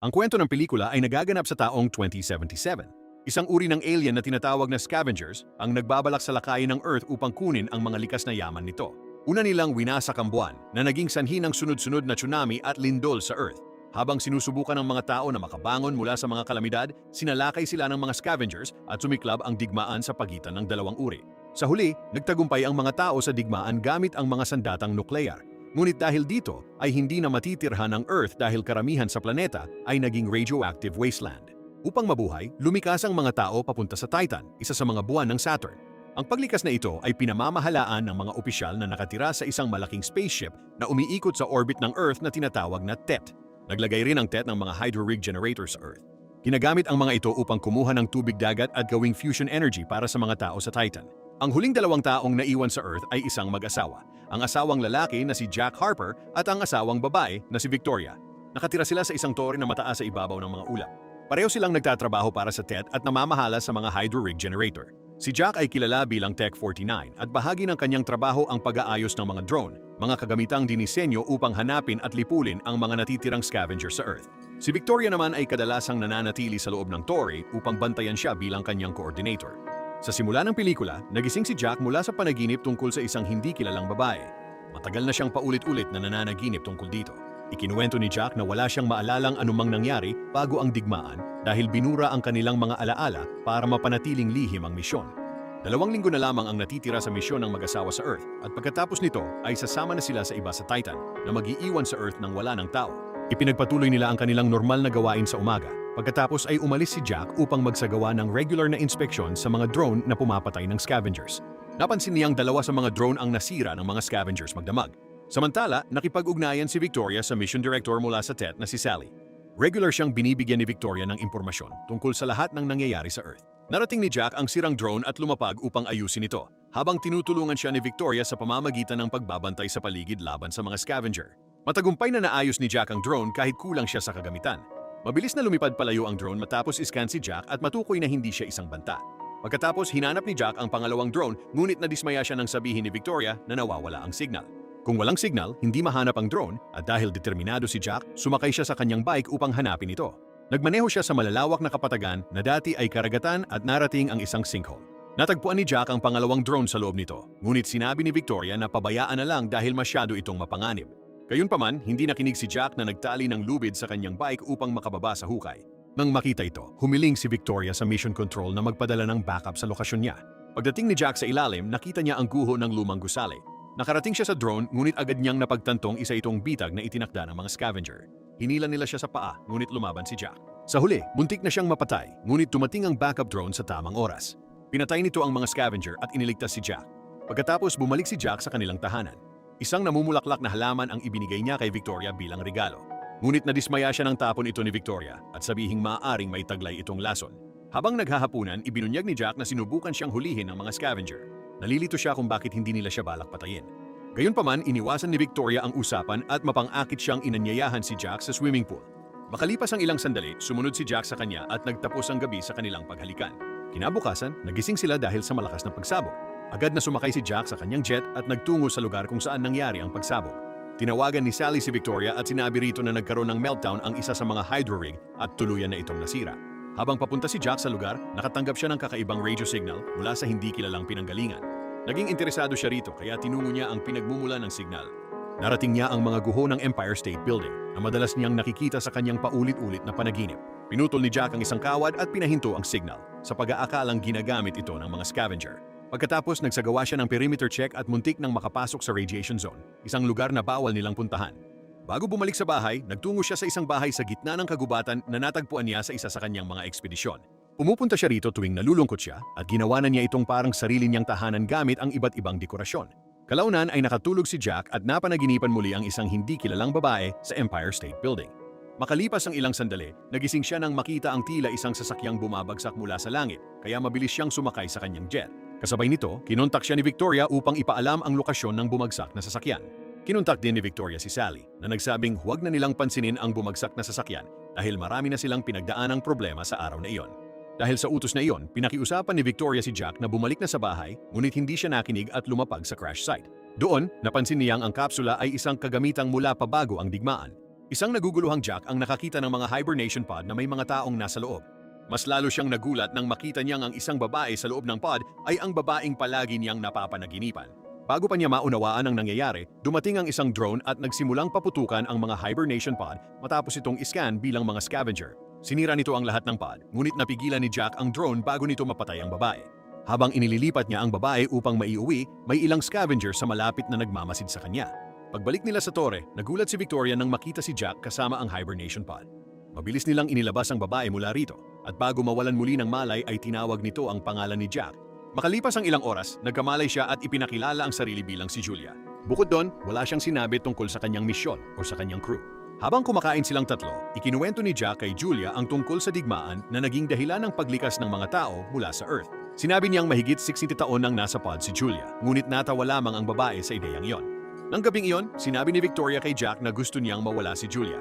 Ang kwento ng pelikula ay nagaganap sa taong 2077. Isang uri ng alien na tinatawag na scavengers ang nagbabalak sa lakayin ng Earth upang kunin ang mga likas na yaman nito. Una nilang winasak ang buwan na naging sanhi ng sunod-sunod na tsunami at lindol sa Earth. Habang sinusubukan ng mga tao na makabangon mula sa mga kalamidad, sinalakay sila ng mga scavengers at sumiklab ang digmaan sa pagitan ng dalawang uri. Sa huli, nagtagumpay ang mga tao sa digmaan gamit ang mga sandatang nuklear. Ngunit dahil dito ay hindi na matitirhan ang Earth dahil karamihan sa planeta ay naging radioactive wasteland. Upang mabuhay, lumikas ang mga tao papunta sa Titan, isa sa mga buwan ng Saturn. Ang paglikas na ito ay pinamamahalaan ng mga opisyal na nakatira sa isang malaking spaceship na umiikot sa orbit ng Earth na tinatawag na TET. Naglagay rin ang TET ng mga hydro-rig generators sa Earth. Ginagamit ang mga ito upang kumuha ng tubig dagat at gawing fusion energy para sa mga tao sa Titan. Ang huling dalawang taong naiwan sa Earth ay isang mag-asawa. Ang asawang lalaki na si Jack Harper at ang asawang babae na si Victoria. Nakatira sila sa isang tore na mataas sa ibabaw ng mga ulap. Pareho silang nagtatrabaho para sa TET at namamahala sa mga hydro-rig generator. Si Jack ay kilala bilang Tech 49 at bahagi ng kanyang trabaho ang pag-aayos ng mga drone, mga kagamitang dinisenyo upang hanapin at lipulin ang mga natitirang scavenger sa Earth. Si Victoria naman ay kadalasang nananatili sa loob ng tore upang bantayan siya bilang kanyang coordinator. Sa simula ng pelikula, nagising si Jack mula sa panaginip tungkol sa isang hindi kilalang babae. Matagal na siyang paulit-ulit na nananaginip tungkol dito. Ikinuwento ni Jack na wala siyang maalalang anumang nangyari bago ang digmaan dahil binura ang kanilang mga alaala para mapanatiling lihim ang misyon. 2 linggo na lamang ang natitira sa misyon ng mag-asawa sa Earth at pagkatapos nito ay sasama na sila sa iba sa Titan na mag-iiwan sa Earth nang wala ng tao. Ipinagpatuloy nila ang kanilang normal na gawain sa umaga. Pagkatapos ay umalis si Jack upang magsagawa ng regular na inspeksyon sa mga drone na pumapatay ng scavengers. Napansin niyang 2 sa mga drone ang nasira ng mga scavengers magdamag. Samantala, nakipag-ugnayan si Victoria sa mission director mula sa TET na si Sally. Regular siyang binibigyan ni Victoria ng impormasyon tungkol sa lahat ng nangyayari sa Earth. Narating ni Jack ang sirang drone at lumapag upang ayusin ito, habang tinutulungan siya ni Victoria sa pamamagitan ng pagbabantay sa paligid laban sa mga scavenger. Matagumpay na naayos ni Jack ang drone kahit kulang siya sa kagamitan. Mabilis na lumipad palayo ang drone matapos iscan si Jack at matukoy na hindi siya isang banta. Pagkatapos hinanap ni Jack ang pangalawang drone ngunit nadismaya siya nang sabihin ni Victoria na nawawala ang signal. Kung walang signal, hindi mahanap ang drone at dahil determinado si Jack, sumakay siya sa kanyang bike upang hanapin ito. Nagmaneho siya sa malalawak na kapatagan na dati ay karagatan at narating ang isang sinkhole. Natagpuan ni Jack ang pangalawang drone sa loob nito, ngunit sinabi ni Victoria na pabayaan na lang dahil masyado itong mapanganib. Gayunpaman, hindi nakinig si Jack na nagtali ng lubid sa kanyang bike upang makababa sa hukay. Nang makita ito, humiling si Victoria sa mission control na magpadala ng backup sa lokasyon niya. Pagdating ni Jack sa ilalim, nakita niya ang guho ng lumang gusali. Nakarating siya sa drone ngunit agad niyang napagtantong isa itong bitag na itinakda ng mga scavenger. Hinila nila siya sa paa ngunit lumaban si Jack. Sa huli, muntik na siyang mapatay ngunit tumating ang backup drone sa tamang oras. Pinatay nito ang mga scavenger at iniligtas si Jack. Pagkatapos bumalik si Jack sa kanilang tahanan. Isang namumulaklak na halaman ang ibinigay niya kay Victoria bilang regalo. Ngunit nadismaya siya ng tapon ito ni Victoria at sabihing maaaring may taglay itong lason. Habang naghahapunan, ibinunyag ni Jack na sinubukan siyang hulihin ng mga scavenger. Nalilito siya kung bakit hindi nila siya balak patayin. Gayunpaman, iniwasan ni Victoria ang usapan at mapang-akit siyang inanyayahan si Jack sa swimming pool. Makalipas ang ilang sandali, sumunod si Jack sa kanya at nagtapos ang gabi sa kanilang paghalikan. Kinabukasan, nagising sila dahil sa malakas na pagsabog. Agad na sumakay si Jack sa kanyang jet at nagtungo sa lugar kung saan nangyari ang pagsabog. Tinawagan ni Sally si Victoria at sinabi rito na nagkaroon ng meltdown ang isa sa mga hydro-rig at tuluyan na itong nasira. Habang papunta si Jack sa lugar, nakatanggap siya ng kakaibang radio signal mula sa hindi kilalang pinanggalingan. Naging interesado siya rito kaya tinungo niya ang pinagmumula ng signal. Narating niya ang mga guho ng Empire State Building na madalas niyang nakikita sa kanyang paulit-ulit na panaginip. Pinutol ni Jack ang isang kawad at pinahinto ang signal sa pag-aakalang ginagamit ito ng mga scavenger. Pagkatapos nagsagawa siya ng perimeter check at muntik nang makapasok sa radiation zone, isang lugar na bawal nilang puntahan. Bago bumalik sa bahay, nagtungo siya sa isang bahay sa gitna ng kagubatan na natagpuan niya sa isa sa kanyang mga ekspedisyon. Pumupunta siya rito tuwing nalulungkot siya at ginawa na niya itong parang sarili niyang tahanan gamit ang iba't ibang dekorasyon. Kalaunan ay nakatulog si Jack at napanaginipan muli ang isang hindi kilalang babae sa Empire State Building. Makalipas ang ilang sandali, nagising siya nang makita ang tila isang sasakyang bumabagsak mula sa langit, kaya mabilis siyang sumakay sa kanyang jet. Kasabay nito, kinontak siya ni Victoria upang ipaalam ang lokasyon ng bumagsak na sasakyan. Kinontak din ni Victoria si Sally na nagsabing huwag na nilang pansinin ang bumagsak na sasakyan dahil marami na silang pinagdaanang problema sa araw na iyon. Dahil sa utos na iyon, pinakiusapan ni Victoria si Jack na bumalik na sa bahay ngunit hindi siya nakinig at lumapag sa crash site. Doon, napansin niyang ang kapsula ay isang kagamitang mula pa bago ang digmaan. Isang naguguluhang Jack ang nakakita ng mga hibernation pod na may mga taong nasa loob. Mas lalo siyang nagulat nang makita niyang ang isang babae sa loob ng pod ay ang babaeng palagi niyang napapanaginipan. Bago pa niya maunawaan ang nangyayari, dumating ang isang drone at nagsimulang paputukan ang mga hibernation pod matapos itong iscan bilang mga scavenger. Sinira nito ang lahat ng pod, ngunit napigilan ni Jack ang drone bago nito mapatay ang babae. Habang inililipat niya ang babae upang maiuwi, may ilang scavenger sa malapit na nagmamasid sa kanya. Pagbalik nila sa tore, nagulat si Victoria nang makita si Jack kasama ang hibernation pod. Mabilis nilang inilabas ang babae mula rito, at bago mawalan muli ng malay ay tinawag nito ang pangalan ni Jack. Makalipas ang ilang oras, nagkamalay siya at ipinakilala ang sarili bilang si Julia. Bukod doon, wala siyang sinabi tungkol sa kanyang misyon o sa kanyang crew. Habang kumakain silang tatlo, ikinuwento ni Jack kay Julia ang tungkol sa digmaan na naging dahilan ng paglikas ng mga tao mula sa Earth. Sinabi niyang mahigit 60 taon nang nasa pod si Julia, ngunit natawa lamang ang babae sa ideyang iyon. Nang gabing iyon, sinabi ni Victoria kay Jack na gusto niyang mawala si Julia.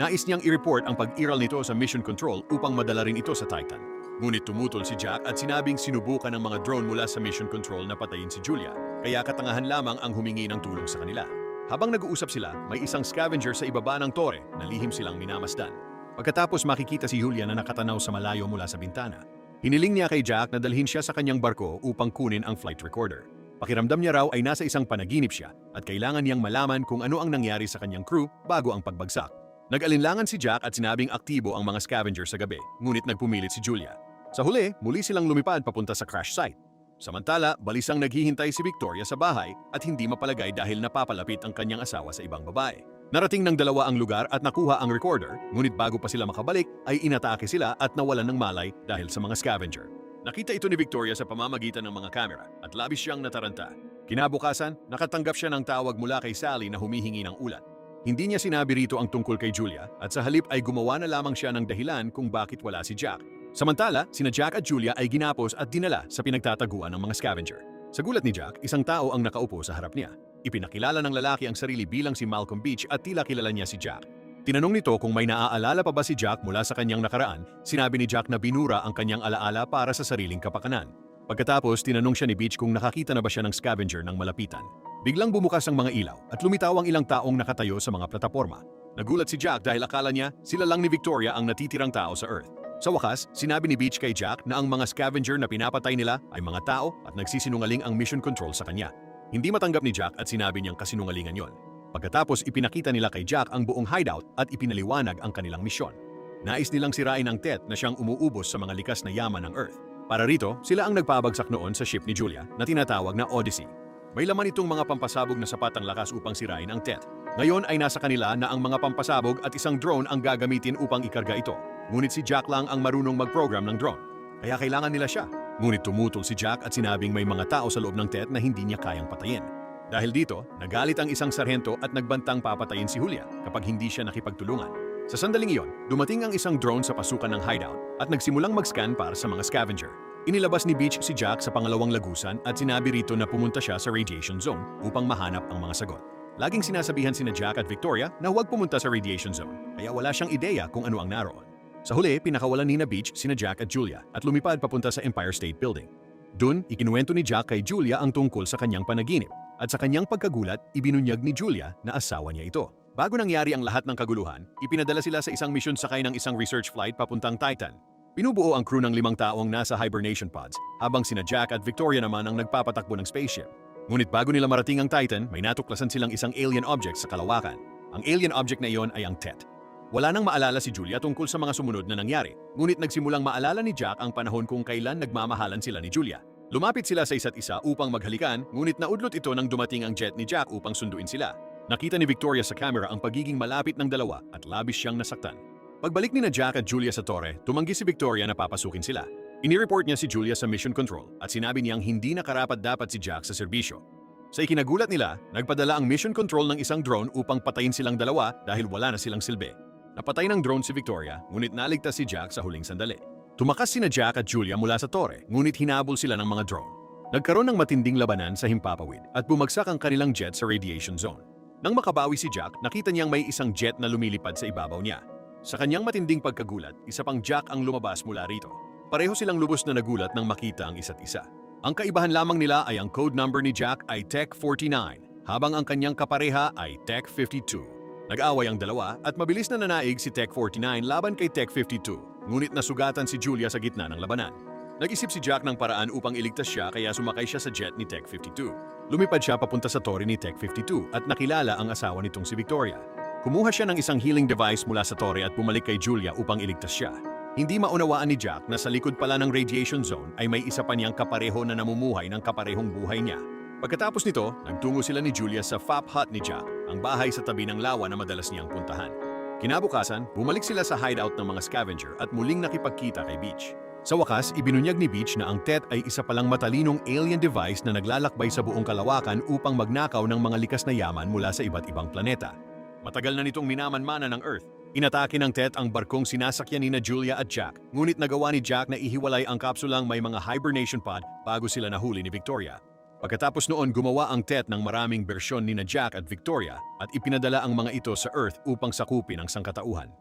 Nais niyang i-report ang pag-iral nito sa Mission Control upang madala rin ito sa Titan. Ngunit tumutol si Jack at sinabing sinubukan ng mga drone mula sa Mission Control na patayin si Julia, kaya katangahan lamang ang humingi ng tulong sa kanila. Habang nag-uusap sila, may isang scavenger sa ibaba ng tore na lihim silang minamasdan. Pagkatapos makikita si Julia na nakatanaw sa malayo mula sa bintana. Hiniling niya kay Jack na dalhin siya sa kanyang barko upang kunin ang flight recorder. Pakiramdam niya raw ay nasa isang panaginip siya at kailangan niyang malaman kung ano ang nangyari sa kanyang crew bago ang pagbagsak. Nag-alinlangan si Jack at sinabing aktibo ang mga scavenger sa gabi, ngunit nagpumilit si Julia. Sa huli, muli silang lumipad papunta sa crash site. Samantala, balisang naghihintay si Victoria sa bahay at hindi mapalagay dahil napapalapit ang kanyang asawa sa ibang babae. Narating ng dalawa ang lugar at nakuha ang recorder, ngunit bago pa sila makabalik ay inatake sila at nawalan ng malay dahil sa mga scavenger. Nakita ito ni Victoria sa pamamagitan ng mga kamera at labis siyang nataranta. Kinabukasan, nakatanggap siya ng tawag mula kay Sally na humihingi ng ulat. Hindi niya sinabi rito ang tungkol kay Julia at sa halip ay gumawa na lamang siya ng dahilan kung bakit wala si Jack. Samantala, sina Jack at Julia ay ginapos at dinala sa pinagtataguan ng mga scavenger. Sa gulat ni Jack, isang tao ang nakaupo sa harap niya. Ipinakilala ng lalaki ang sarili bilang si Malcolm Beach at tila kilala niya si Jack. Tinanong nito kung may naaalala pa ba si Jack mula sa kanyang nakaraan, sinabi ni Jack na binura ang kanyang alaala para sa sariling kapakanan. Pagkatapos, tinanong siya ni Beach kung nakakita na ba siya ng scavenger ng malapitan. Biglang bumukas ang mga ilaw at lumitaw ang ilang taong nakatayo sa mga plataporma. Nagulat si Jack dahil akala niya sila lang ni Victoria ang natitirang tao sa Earth. Sa wakas, sinabi ni Beach kay Jack na ang mga scavenger na pinapatay nila ay mga tao at nagsisinungaling ang mission control sa kanya. Hindi matanggap ni Jack at sinabi niyang kasinungalingan yon. Pagkatapos ipinakita nila kay Jack ang buong hideout at ipinaliwanag ang kanilang misyon. Nais nilang sirain ang Tet na siyang umuubos sa mga likas na yaman ng Earth. Para rito, sila ang nagpabagsak noon sa ship ni Julia na tinatawag na Odyssey. May laman itong mga pampasabog na sapat ang lakas upang sirain ang Tet. Ngayon ay nasa kanila na ang mga pampasabog at isang drone ang gagamitin upang ikarga ito. Ngunit si Jack lang ang marunong mag-program ng drone. Kaya kailangan nila siya. Ngunit tumutol si Jack at sinabing may mga tao sa loob ng Tet na hindi niya kayang patayin. Dahil dito, nagalit ang isang sarhento at nagbantang papatayin si Julia kapag hindi siya nakipagtulungan. Sa sandaling iyon, dumating ang isang drone sa pasukan ng hideout at nagsimulang mag-scan para sa mga scavenger. Inilabas ni Beach si Jack sa pangalawang lagusan at sinabi rito na pumunta siya sa radiation zone upang mahanap ang mga sagot. Laging sinasabihan sina Jack at Victoria na huwag pumunta sa radiation zone, kaya wala siyang ideya kung ano ang naroon. Sa huli, pinakawalan ni na Beach sina Jack at Julia at lumipad papunta sa Empire State Building. Doon, ikinuwento ni Jack kay Julia ang tungkol sa kanyang panaginip at sa kanyang pagkagulat, ibinunyag ni Julia na asawa niya ito. Bago nangyari ang lahat ng kaguluhan, ipinadala sila sa isang misyon sakay ng isang research flight papuntang Titan. Pinubuo ang crew ng 5 taong nasa hibernation pods, habang sina Jack at Victoria naman ang nagpapatakbo ng spaceship. Ngunit bago nila marating ang Titan, may natuklasan silang isang alien object sa kalawakan. Ang alien object na iyon ay ang Tet. Wala nang maalala si Julia tungkol sa mga sumunod na nangyari, ngunit nagsimulang maalala ni Jack ang panahon kung kailan nagmamahalan sila ni Julia. Lumapit sila sa isa't isa upang maghalikan, ngunit naudlot ito nang dumating ang jet ni Jack upang sunduin sila. Nakita ni Victoria sa camera ang pagiging malapit ng dalawa at labis siyang nasaktan. Pagbalik ni na Jack at Julia sa tore, tumanggi si Victoria na papasukin sila. Inireport niya si Julia sa mission control at sinabi niyang hindi nakarapat-dapat si Jack sa serbisyo. Sa ikinagulat nila, nagpadala ang mission control ng isang drone upang patayin silang dalawa dahil wala na silang silbi. Napatay ng drone si Victoria, ngunit naligtas si Jack sa huling sandali. Tumakas sina Jack at Julia mula sa tore, ngunit hinabol sila ng mga drone. Nagkaroon ng matinding labanan sa himpapawid at bumagsak ang kanilang jet sa radiation zone. Nang makabawi si Jack, nakita niyang may isang jet na lumilipad sa ibabaw niya. Sa kanyang matinding pagkagulat, isa pang Jack ang lumabas mula rito. Pareho silang lubos na nagulat nang makita ang isa't isa. Ang kaibahan lamang nila ay ang code number ni Jack ay Tech 49, habang ang kanyang kapareha ay Tech 52. Nag-away ang dalawa at mabilis na nanaig si Tech-49 laban kay Tech-52, ngunit nasugatan si Julia sa gitna ng labanan. Nag-isip si Jack ng paraan upang iligtas siya kaya sumakay siya sa jet ni Tech-52. Lumipad siya papunta sa torre ni Tech-52 at nakilala ang asawa nitong si Victoria. Kumuha siya ng isang healing device mula sa torre at bumalik kay Julia upang iligtas siya. Hindi maunawaan ni Jack na sa likod pala ng radiation zone ay may isa pa niyang kapareho na namumuhay ng kaparehong buhay niya. Pagkatapos nito, nagtungo sila ni Julia sa Fap Hut ni Jack, ang bahay sa tabi ng lawa na madalas niyang puntahan. Kinabukasan, bumalik sila sa hideout ng mga scavenger at muling nakipagkita kay Beach. Sa wakas, ibinunyag ni Beach na ang TET ay isa palang matalinong alien device na naglalakbay sa buong kalawakan upang magnakaw ng mga likas na yaman mula sa iba't ibang planeta. Matagal na nitong minamanmana ng Earth. Inatake ng TET ang barkong sinasakyan ni Julia at Jack, ngunit nagawa ni Jack na ihiwalay ang kapsulang may mga hibernation pod bago sila nahuli ni Victoria. Pagkatapos noon, gumawa ang TET ng maraming bersyon ni Jack at Victoria at ipinadala ang mga ito sa Earth upang sakupin ang sangkatauhan.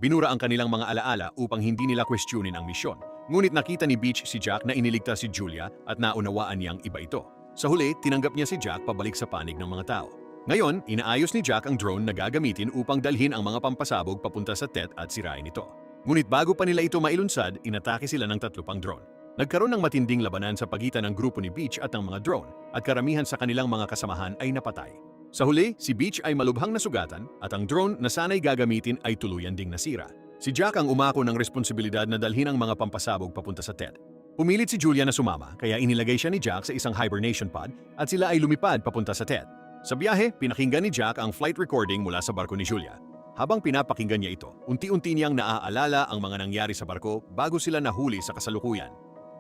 Binura ang kanilang mga alaala upang hindi nila questionin ang misyon. Ngunit nakita ni Beach si Jack na iniligtas si Julia at naunawaan niyang iba ito. Sa huli, tinanggap niya si Jack pabalik sa panig ng mga tao. Ngayon, inaayos ni Jack ang drone na gagamitin upang dalhin ang mga pampasabog papunta sa TET at sirain ito. Ngunit bago pa nila ito mailunsad, inatake sila ng 3 pang drone. Nagkaroon ng matinding labanan sa pagitan ng grupo ni Beach at ng mga drone at karamihan sa kanilang mga kasamahan ay napatay. Sa huli, si Beach ay malubhang nasugatan at ang drone na sana'y gagamitin ay tuluyan ding nasira. Si Jack ang umako ng responsibilidad na dalhin ang mga pampasabog papunta sa TET. Pumilit si Julia na sumama kaya inilagay siya ni Jack sa isang hibernation pod at sila ay lumipad papunta sa TET. Sa biyahe, pinakinggan ni Jack ang flight recording mula sa barko ni Julia. Habang pinapakinggan niya ito, unti-unti niyang naaalala ang mga nangyari sa barko bago sila nahuli sa kasalukuyan.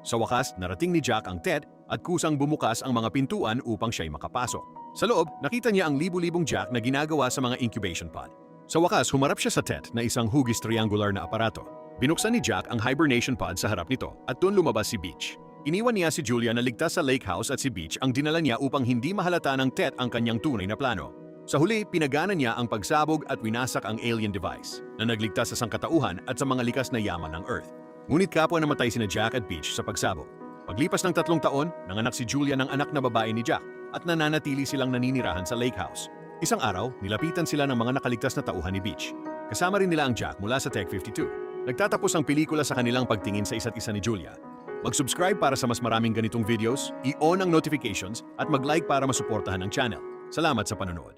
Sa wakas, narating ni Jack ang TET at kusang bumukas ang mga pintuan upang siya'y makapasok. Sa loob, nakita niya ang libu-libong Jack na ginagawa sa mga incubation pod. Sa wakas, humarap siya sa TET na isang hugis triangular na aparato. Binuksan ni Jack ang hibernation pod sa harap nito at doon lumabas si Beach. Iniwan niya si Julia na ligtas sa lake house at si Beach ang dinala niya upang hindi mahalata ng TET ang kanyang tunay na plano. Sa huli, pinagana niya ang pagsabog at winasak ang alien device na nagligtas sa sangkatauhan at sa mga likas na yaman ng Earth. Ngunit kapwa namatay sina Jack at Beach sa pagsabog. Paglipas ng 3 taon, nanganak si Julia ng anak na babae ni Jack at nananatili silang naninirahan sa lake house. Isang araw, nilapitan sila ng mga nakaligtas na tauhan ni Beach. Kasama rin nila ang Jack mula sa Tech-52. Nagtatapos ang pelikula sa kanilang pagtingin sa isa't isa ni Julia. Mag-subscribe para sa mas maraming ganitong videos, i-on ang notifications at mag-like para masuportahan ang channel. Salamat sa panonood.